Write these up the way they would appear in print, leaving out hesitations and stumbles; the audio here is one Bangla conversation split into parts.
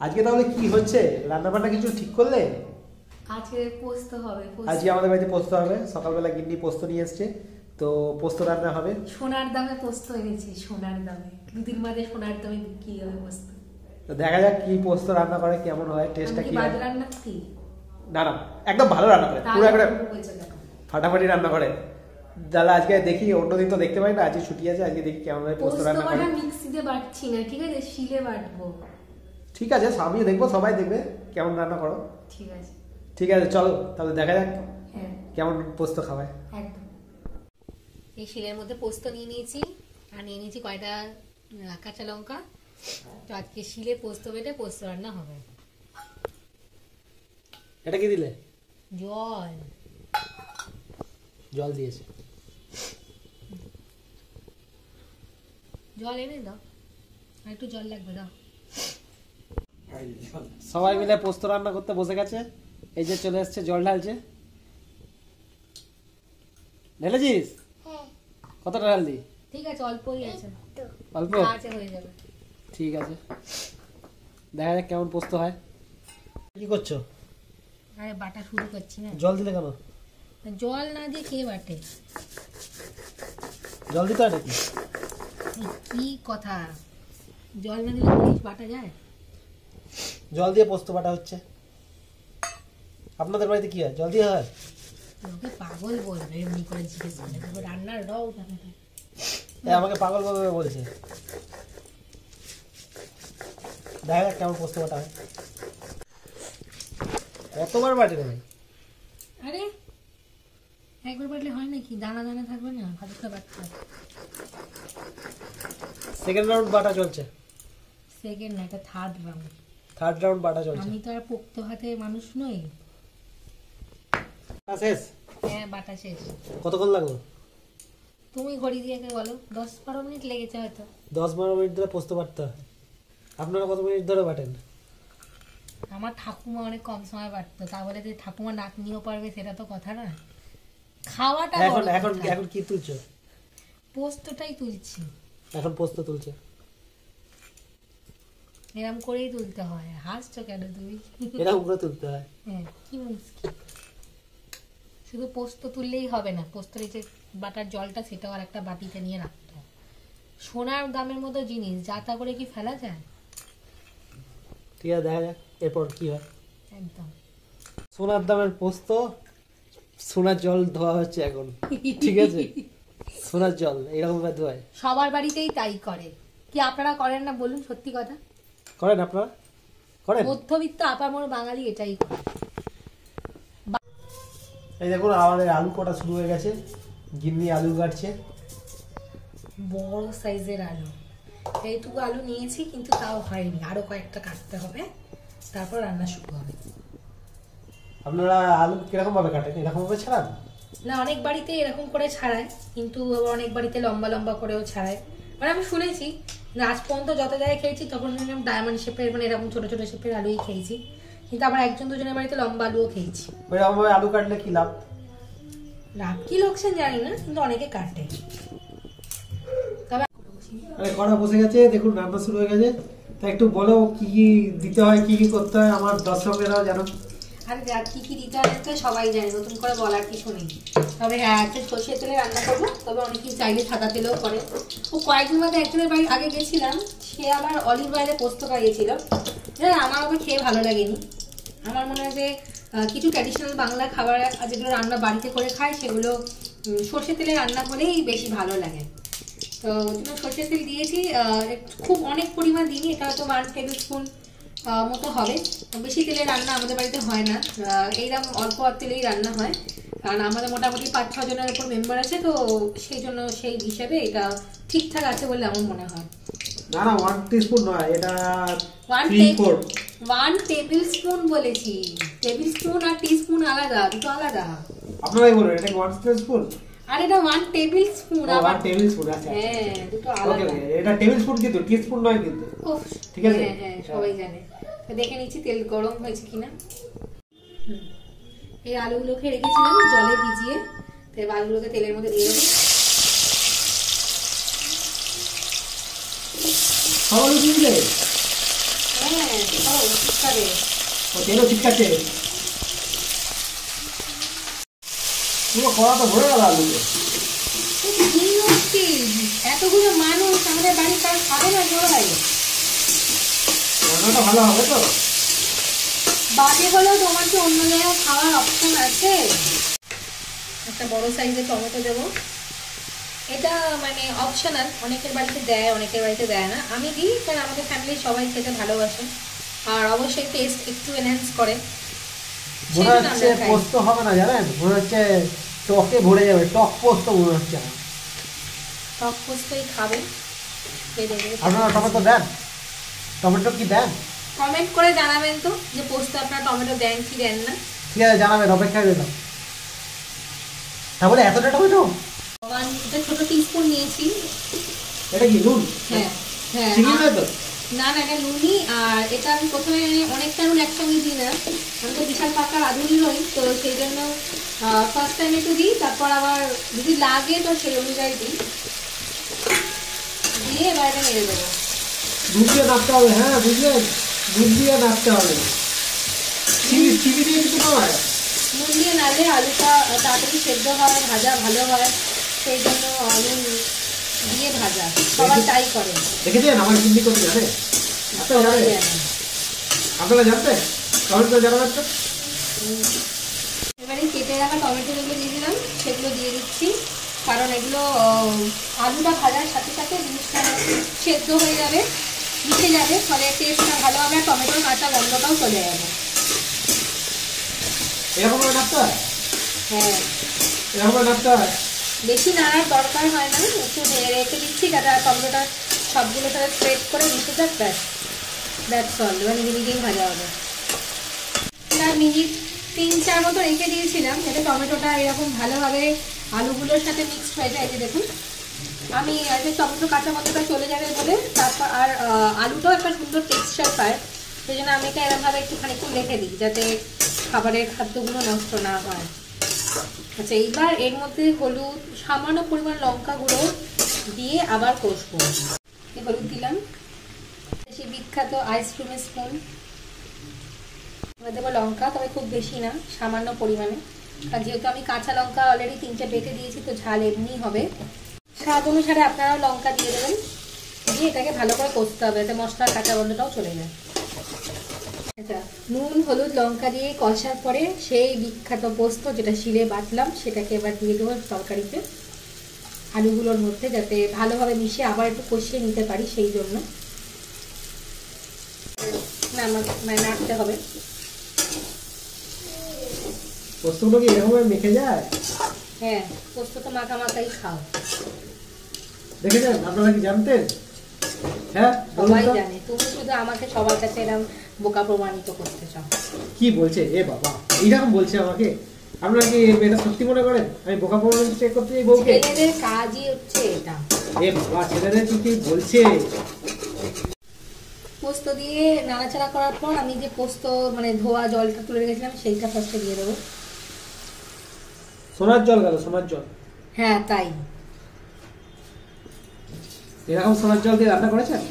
আজকে তাহলে কি হচ্ছে, রান্না বান্না কিছু ঠিক করলে? আজকে পোস্ত হবে। আজকে আমাদের বাড়িতে পোস্ত হবে, সকালবেলা গিন্নি পোস্ত নিয়ে এসছে, তো পোস্ত রান্না হবে। সোনার দামে পোস্ত এনেছি, সোনার দামে, দুদিন বাদে সোনার দামে বিক্রি হবে পোস্ত। তো দেখা যাক কি পোস্ত রান্না করে, কেমন হয়, টেস্টটা কি হয়। রান্না কি না না, একদম ভালো রান্না করে, পুরো একবারে ফাটাফাটি রান্না করে। তাহলে আজকে দেখি, অন্যদিন তো দেখতে পাই না, আজকে ছুটি আছে, আজকে দেখি কেমন হয় পোস্ত রান্না করে। মিক্সিতে বাটছি না, ঠিক আছে, শিলে বাটবো। ঠিক আছে, আমিও দেখবো, সবাই দেখবে কেমন রান্না করো। ঠিক আছে, ঠিক আছে, চলো তাহলে দেখা যাক কেমন পোস্ত খাওয়ায়। একদম। এই শিলের মধ্যে পোস্ত নিয়ে নিয়েছি, আর নিয়ে নিয়েছি কয়টা কাঁচা লঙ্কা। তো আজকে শিলে পোস্ত বেটে পোস্ত রান্না হবে। এটা কি দিলে? জল। জল দিয়েছে। জল এনে দাও, আর একটু জল লাগবে, দাও। সবাই মিলে পোস্ত রান্না করতে বসে গেছে, এই যে চলে এসছে, জল ঢালছে। ঢেলেছিস? কতটা ঢাল দি? ঠিক আছে, অল্পই আছে, অল্প আছে, হয়ে যাবে। ঠিক আছে, দেখা যাক কেমন পোস্ত হয়। কি করছো? আরে বাটা শুরু করছি না। জল দিলে কেন? জল না দিয়ে কে বাটে? জল দিতে হয় নাকি? কি কথা, জল না দিলে জিনিস বাটা যায়? জল দিয়ে পোস্ত বাটা হচ্ছে। আপনাদের বাড়িতে কি হয়, জল দিয়ে হয়? লোকে পাগল বলবে এমনি করে জিজ্ঞেস করলে, তবে রান্নার রও জানে। আমাকে পাগল বলবে বলছে। দেখা যাক কেমন পোস্ত বাটা হয়। কতবার বাটে রে ভাই? আরে একবার বাটলে হয় নাকি, দানা দানা থাকবে না, ভালো করে বাটতে হবে। সেকেন্ড রাউন্ড বাটা চলছে। সেকেন্ড না, এটা থার্ড রাউন্ড। থার্ড রাউন্ড বাটা চলছে। আমি তো আর পোক্ত হাতে মানুষ নই। শেষ? হ্যাঁ, বাটা শেষ। কতক্ষণ লাগলো? তুমি ঘড়ি দিয়ে বলো, 10-12 মিনিট লেগেছে হয়তো। 10-12 মিনিট ধরে পোস্ত বাটতে হয়। আপনারা কত মিনিট ধরে বাটেন? আমার ঠাকুমা অনেক কম সময় বাটতো, তা বলে যে ঠাকুমা নাক নিয়েও পারবে সেটা তো কথা না। খাওয়াটা এখন এখন এখন কি তুলছো? পোস্তটাই তুলছি এখন। পোস্ত তুলছে, এরকম করেই তুলতে হয়। হাসছো কেন তুমি? এরকম করে তুলতে হয়। হ্যাঁ, কি মুশকিল। শুধু পোস্ত তুললেই হবে না, পোস্তের এই যে বাটার জলটা, সেটাও আর একটা বাটিতে নিয়ে রাখতে হয়। সোনার দামের মতো জিনিস যা তা করে কি ফেলা যায়? ঠিক আছে, দেখা যাক এরপর কি হয়। একদম। সোনার দামের পোস্ত, সোনার জল ধোয়া হচ্ছে এখন। ঠিক আছে, সোনার জল এরকম ভাবে ধোয়। সবার বাড়িতেই তাই করে, কি আপনারা করেন না বলুন? সত্যি কথা, করেন আপনারা? করেন? মধ্যবিত্ত আপামর বাঙালি এটাই করে। এই দেখুন, আমাদের আলু কাটা শুরু হয়ে গেছে, গিন্নি আলু কাটছে। বড় সাইজের আলু, এইটুকু আলু নিয়েছি, কিন্তু তাও হয়নি, আরো কয়েকটা কাটতে হবে, তারপর রান্না শুরু হবে। আপনারা আলু কিরকম ভাবে কাটেন? এরকম ভাবে ছাড়ান? না, অনেক বাড়িতে এরকম করে ছাড়ায়, কিন্তু অনেক বাড়িতে লম্বা লম্বা করেও ছাড়ায়। মানে আমি শুনেছি, আজ পর্যন্ত যত জায়গায় খেয়েছি তখন এরকম ডায়মন্ড শেপের, মানে এরকম ছোট ছোট শেপের আলুই খেয়েছি, কিন্তু আবার একজন দুজনের বাড়িতে লম্বা আলুও খেয়েছি। ওইরকম ভাবে আলু কাটলে কি লাভ? লাভ কি লোকসান জানি না, কিন্তু অনেকে কাটে। তবে কড়া বসে গেছে, দেখুন রান্না শুরু হয়ে গেছে। তা একটু বলো কি কি দিতে হয়, কি কি করতে হয়, আমার দর্শকেরাও জানো। আরে যা কি কি দিতে হয় তো সবাই জানে, নতুন করে বলার কিছু নেই। তবে হ্যাঁ, একটা সর্ষের তেলে রান্না করবো, তবে অনেকেই চাইলে সাদা তেলেও করে। ও কয়েকদিন বাদে একজনের বাড়ি আগে গেছিলাম, সে আবার অলিভ অয়েলে পোস্ত খাইয়েছিল। হ্যাঁ, আমার আবার খেয়ে ভালো লাগেনি। আমার মনে হয় যে কিছু ট্র্যাডিশনাল বাংলা খাবার যেগুলো রান্না বাড়িতে করে খায়, সেগুলো সর্ষের তেলে রান্না করেই বেশি ভালো লাগে। তো সর্ষের তেল দিয়েছি, খুব অনেক পরিমাণ দিইনি, এটা হয়তো 1 টেবিল স্পুন মতো হবে। বেশি তেলে রান্না আমাদের বাড়িতে হয় না, এইরকম অল্প তেলেই রান্না হয়, কারণ আমাদের মোটামুটি 5-6 জনের উপর মেম্বার আছে, তো সেই জন্য সেই হিসাবে এটা ঠিকঠাক আছে বলে আমার মনে হয়। না না, 1 টিস্পুন নয়, এটা 1 টেবিল স্পুন বলেছি। টেবিল স্পুন আর টিস্পুন আলাদা, দুটো আলাদা। আপনারাই বলুন, এটা 1 টিস্পুন আর এটা 1 টেবিল স্পুন। আবার 1 টেবিল স্পুন, আচ্ছা হ্যাঁ, দুটো আলাদা। ওকে, এটা টেবিল স্পুন কিন্তু টিস্পুন নয় কিন্তু। ঠিক আছে, হ্যাঁ হ্যাঁ, সবাই জানে। তো দেখে নিচ্ছি তেল গরম হয়েছে কিনা। এই আলুগুলোকে রেখেছিলাম জলে ভিজিয়ে, তো এই আলুগুলোকে তেলের মধ্যে দিয়ে দেবো। সব আলু দিলে? হ্যাঁ, সব ছিটকাবে। ও তেলও ছিটকাচ্ছে, পুরো কড়া তো ভরে গেল আলুতে। কি হচ্ছে, এতগুলো মানুষ আমাদের বাড়ি কার খাবে না জোড়াই? রান্নাটা ভালো হবে তো? বাজে হলেও তোমার কি অন্য জায়গায় খাওয়ার অপশন আছে? একটা বড় সাইজের টমেটো দেবো, এটা মানে অপশনাল, অনেকের বাড়িতে দেয় অনেকের বাড়িতে দেয় না, আমি দিই কারণ আমাদের ফ্যামিলির সবাই খেতে ভালোবাসে আর অবশ্যই টেস্ট একটু এনহ্যান্স করে। মনে হচ্ছে পোস্ত হবে না জানেন, মনে হচ্ছে টকে ভরে যাবে, টক পোস্ত মনে হচ্ছে। টক পোস্তই খাবে। আপনারা টমেটো দেন? টমেটো কি দেন? কমেন্ট করে জানাবেন তো যে পোস্ত আপনারা টমেটো দেন কি দেন না। ঠিক আছে, জানাবেন, অপেক্ষায় রইলাম। তাহলে এতটা টমেটো? এটা ছোট টিস্পুন নিয়েছি। এটা কি নুন? হ্যাঁ হ্যাঁ। চিনি না তো? না না, এটা নুনই। আর এটা আমি প্রথমে অনেকটা নুন একসঙ্গে দিই না, আমি তো বিশাল পাকা রাঁধুনি নই, তো সেই জন্য ফার্স্ট টাইম একটু দিই, তারপর আবার যদি লাগে তো সেই অনুযায়ী দিই, দিয়ে এবার এটা মেরে দেবো। দুধ দিয়ে নাড়তে হবে, হ্যাঁ বুঝলেন, দুধ দিয়ে নাড়তে হবে। চিনি দিয়ে কিছু নয়, নুন দিয়ে নাড়লে আলুটা তাড়াতাড়ি সেদ্ধ হয়, ভাজা ভালো হয়, সেই জন্য নুন দিয়ে ভাজা সবাই তাই করে। দেখেছেন আমার চিনি করতে জানে? আপনারা জানতেন? কমেন্ট করে জানাবেন তো। এবারে কেটে রাখা টমেটো যেগুলো দিয়ে দিলাম সেগুলো দিয়ে দিচ্ছি, কারণ এগুলো আলুটা ভাজার সাথে সাথে জিনিসটা সেদ্ধ হয়ে যাবে, মিশে যাবে, ফলে টেস্টটা ভালো হবে, আর টমেটোর কাঁচা গন্ধটাও চলে যাবে। এরকম করে নাড়তে হয়? হ্যাঁ, এরকম করে নাড়তে হয়। বেশি নাড়ার দরকার হয় না, একটু রেখে দিচ্ছি যাতে টমেটোটা সবগুলো সাথে স্প্রেড করে মিশে যাক, দ্যাটস অল। এবার নিজে নিজেই ভাজা হবে। তার মিনিট 3-4 মতো রেখে দিয়েছিলাম যাতে টমেটোটা এরকম ভালোভাবে আলুগুলোর সাথে মিক্সড হয়ে যায়। যে দেখুন আমি যে টমেটো কাঁচা মধ্যটা চলে যাবে বলে, তারপর আর আলুটাও একটা সুন্দর টেক্সচার পায়, সেই জন্য আমি এটা এরকমভাবে একটু খানিকক্ষণ রেখে দিই যাতে খাবারের খাদ্যগুলো নষ্ট না হয়। আচ্ছা, এইবার এর মধ্যে হলুদ, সামান্য পরিমাণ লঙ্কা গুঁড়ো দিয়ে আবার কষবো। হলুদ দিলাম, সেই বিখ্যাত আইসক্রিমের স্পুন, দেবো লঙ্কা, তবে খুব বেশি না, সামান্য পরিমাণে, আর যেহেতু আমি কাঁচা লঙ্কা অলরেডি 3টে বেটে দিয়েছি তো ঝাল এমনি হবে। স্বাদ অনুসারে আপনারাও লঙ্কা দিয়ে দেবেন, দিয়ে এটাকে ভালো করে কষতে হবে যাতে মশলার কাঁচা গন্ধটাও চলে যায়। আচ্ছা, নুন হলুদ লঙ্কা দিয়ে কষার পরে সেই বিখ্যাত পোস্ত যেটা শিলে বাটলাম সেটাকে এবার দিয়ে দেবো তরকারিতে, আলুগুলোর মধ্যে, যাতে ভালোভাবে মিশিয়ে আবার একটু কষিয়ে নিতে পারি, সেই জন্য নাড়তে হবে। পোস্তগুলো কি এরকমভাবে মেখে যায়? হ্যাঁ, পোস্ত তো মাখা মাখাই খাও। দেখেছেন? আপনারা কি জানতেন? হ্যাঁ, সবাই জানে, তুমি শুধু আমাকে সবার কাছে এরকম বোকা প্রমাণিত করতে চাও। কি বলছে এ বাবা, এইরকম বলছে আমাকে? আপনারা কি এটা সত্যি মনে করেন আমি বোকা প্রমাণিত চেক করতে যাই বউকে? ছেলেদের কাজই হচ্ছে এটা। এ বাবা, ছেলেদের কি বলছে? পোস্ত দিয়ে নাড়াচাড়া করার পর আমি যে পোস্ত মানে ধোয়া জলটা তুলে রেখেছিলাম সেইটা ফার্স্টে দিয়ে দেবো। সোনার জল গেল, সোনার জল। হ্যাঁ তাই। এরকম সোনার জল দিয়ে রান্না করেছেন?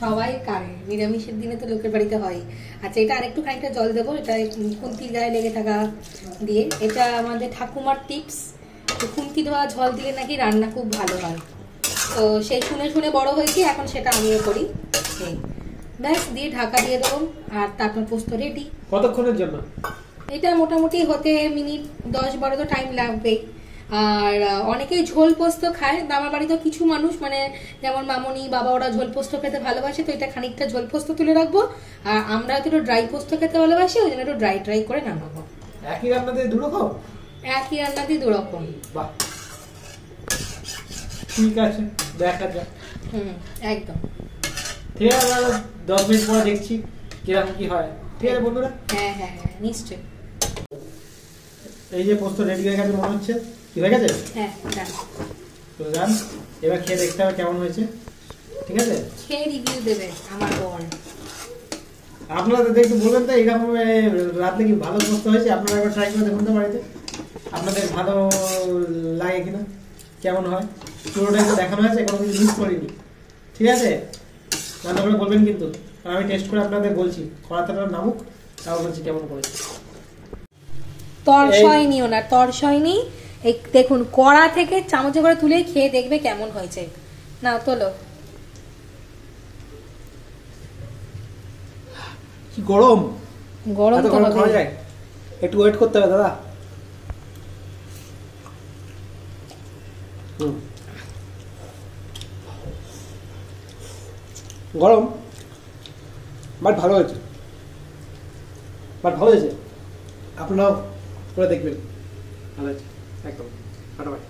সবাই কারে, নিরামিষের দিনে তো লোকের বাড়িতে হয়। আচ্ছা, এটা আরেকটু খানিকটা জল দেবো, এটা খুন্তির গায়ে লেগে থাকা দিয়ে, এটা আমাদের ঠাকুমার টিপস, খুন্তি ধোয়া জল দিলে নাকি রান্না খুব ভালো হয়, তো সেই শুনে শুনে বড় হয়েছি, এখন সেটা আমিও করি। ব্যাস, দিয়ে ঢাকা দিয়ে দেবো আর তারপর পোস্ত রেডি। কতক্ষণের জন্য? এটা মোটামুটি হতে মিনিট 10-12 তো টাইম লাগবেই। আর অনেকেই ঝোল পোস্ত খায়, আমার বাড়িতেও কিছু মানুষ মানে যেমন মামনি বাবা ওরা ঝোল পোস্ত খেতে ভালোবাসে, তো এটা খানিকটা ঝোল পোস্ত তুলে রাখবো, আর আমরা একটু ড্রাই পোস্ত খেতে ভালোবাসি, ওই জন্য একটু ড্রাই করে নামাবো। একই রান্নাতে দুরকম? একই রান্না দিয়ে দুরকম। বাহ, ঠিক আছে, দেখা যাক। একদম ঠিক আছে, 10 মিনিট পরে দেখছি কিরকম কি হয়। ঠিক আছে বন্ধুরা? হ্যাঁ হ্যাঁ হ্যাঁ, নিশ্চয়ই। এই যে পোস্ত রেডি হয়ে গেছে মনে হচ্ছে, কি হয়ে গেছে? হ্যাঁ, তো যান, এবার খেয়ে দেখতে হবে কেমন হয়েছে। ঠিক আছে, খেয়ে রিভিউ দেবে আমার বর। আপনারা একটু বলবেন তো এইরকম রাত্রে কি ভালো পোস্ত হয়েছে? আপনারা একবার ট্রাই করে দেখুন তো বাড়িতে, আপনাদের ভালো লাগে কিনা, কেমন হয়। পুরোটা একটু দেখানো হয়েছে, কোনো কিছু মিস করিনি। ঠিক আছে, রান্না করে বলবেন কিন্তু, আর আমি টেস্ট করে আপনাদের বলছি, কড়াতে নামুক তাও বলছি কেমন করেছি। তরসয় নিও না, তরসয় নি। এই দেখুন কড়া থেকে চামচে করে তুলে খেয়ে দেখবে কেমন হয়েছে। নাও তোলো। কি গরম, গরম এত তো গরম খাওয়া হবে। যায়? একটু ওয়েট করতে হবে দাদা। গরম বাট ভালো হয়েছে, আপনারাও করে দেখবেন, ভালো হয়েছে একদম ফাটাফাটি।